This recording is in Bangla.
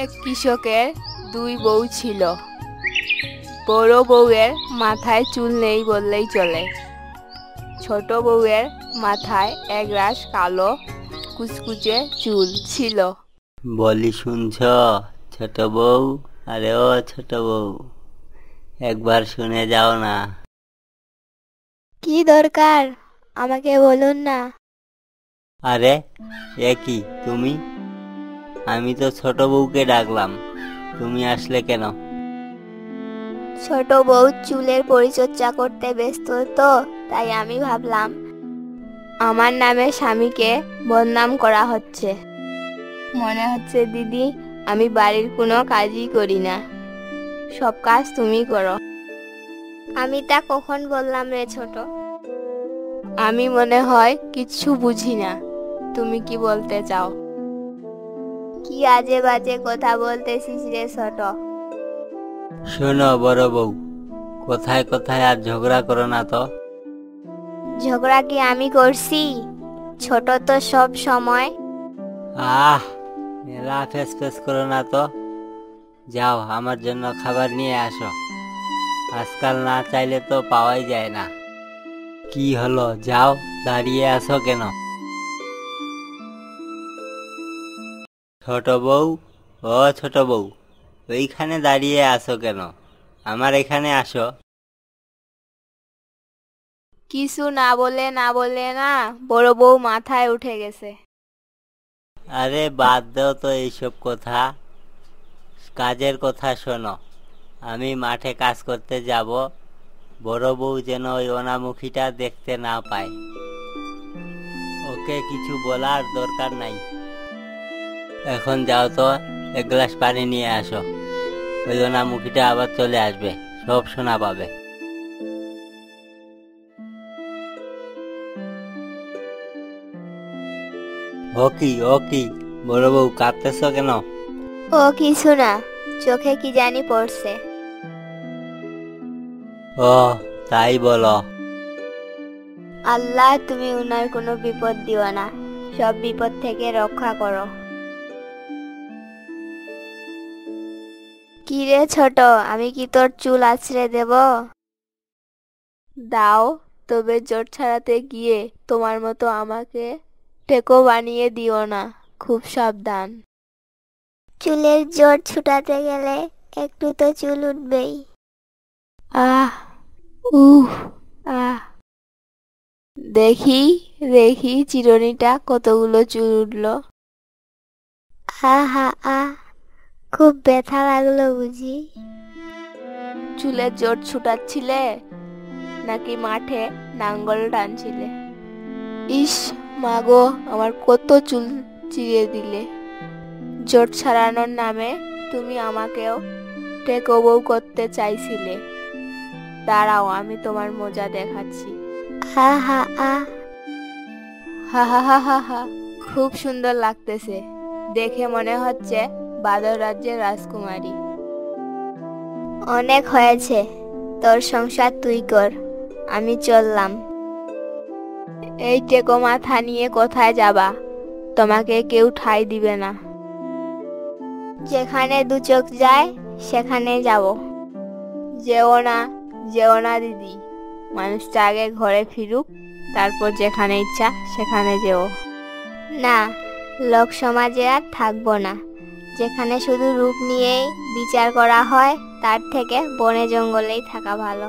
এক কৃষকের দুই বউ ছিল। বড় বউয়ের মাথায় চুল নেই বললেই চলে। ছোট বউয়ের মাথায় একরাশ কালো কুচকুচে চুল ছিল। বলি শুনছ ছোট বউ? আরে ও ছোট বউ, একবার শুনে যাও না। কি দরকার আমাকে বলুন না। আরে এ কি তুমি? আমি তো ছোট বউকে ডাকলাম, তুমি আসলে কেন? ছোট বউ চুলের পরিচর্যা করতে ব্যস্ত তো, তাই আমি ভাবলাম আমার নামে স্বামীকে বদনাম করা হচ্ছে। মনে হচ্ছে দিদি আমি বাড়ির কোনো কাজই করি না, সব কাজ তুমি করো। আমি তা কখন বললাম রে ছোট? আমি মনে হয় কিচ্ছু বুঝি না, তুমি কি বলতে চাও? কি আজে বাজে কথা বলতেছিস রে ছোট? শোনো বড় বউ, কোথায় কোথায় আর ঝগড়া করো না তো। ঝগড়া কি আমি করছি? ছোট তো সব সময়। মেলা ফেস ফেস করো না তো। যাও আমার জন্য খাবার নিয়ে আসো, আজকাল না চাইলে তো পাওয়াই যায় না। কি হলো, যাও, দাঁড়িয়ে আসো কেন? ছোট বউ, ও ছোট বউ, ওইখানে দাঁড়িয়ে আসো কেন? আমার এখানে আসো। কিছু না বলে না বড় বউ মাথায় উঠে গেছে। আরে বাদ দাও তো এইসব কথা, কাজের কথা শোনো। আমি মাঠে কাজ করতে যাব, বড় বউ যেন ওই অনামুখীটা দেখতে না পায়। ওকে কিছু বলার দরকার নাই। এখন যাও তো, এক গ্লাস পানি নিয়ে আসো, ওই অনামুখীটা আবার চলে আসবে, সব শোনা পাবে। ও কি বড় বউ, কাঁদতেছ কেন? ও কিছু না, চোখে কি জানি পড়ছে। ও তাই বলো। আল্লাহ তুমি উনার কোনো বিপদ দিও না, সব বিপদ থেকে রক্ষা করো। কি রে ছোট, আমি কি তোর চুল আছড়ে দেব? দাও, তবে জোট ছাড়াতে গিয়ে তোমার মতো আমাকে টেকো বানিয়ে দিও না, খুব সাবধান। চুলের জট ছুটাতে গেলে একটু তো চুল উঠবেই। আহ উহ আহ দেখি দেখি চিরুনিটা কতগুলো চুল উঠলো। হা খুব ব্যথা লাগলো বুঝি? চুলের জট ছুটাচ্ছিলে নাকি মাঠে নাঙ্গল টানছিলে? ইস মাগো, আমার কত চুল চিরিয়ে দিলে। জট ছাড়ানোর নামে তুমি আমাকেও টেকো বউ করতে চাইছিলে। দাঁড়াও, আমি তোমার মজা দেখাচ্ছি। হা হা হা হা হা হা, খুব সুন্দর লাগতেছে, দেখে মনে হচ্ছে বাদর রাজ্যের রাজকুমারী। অনেক হয়েছে, তোর সংসার তুই কর, আমি চললাম। এই টেকো মাথা নিয়ে কোথায় যাবা? তোমাকে কেউ ঠাঁই দিবে না। যেখানে দু চোখ যায় সেখানে যাব। যেও না দিদি, মানুষটা আগে ঘরে ফিরুক, তারপর যেখানে ইচ্ছা সেখানে যেও। না, লোক সমাজে আর থাকবো না, যেখানে শুধু রূপ নিয়েই বিচার করা হয়, তার থেকে বনে জঙ্গলেই থাকা ভালো।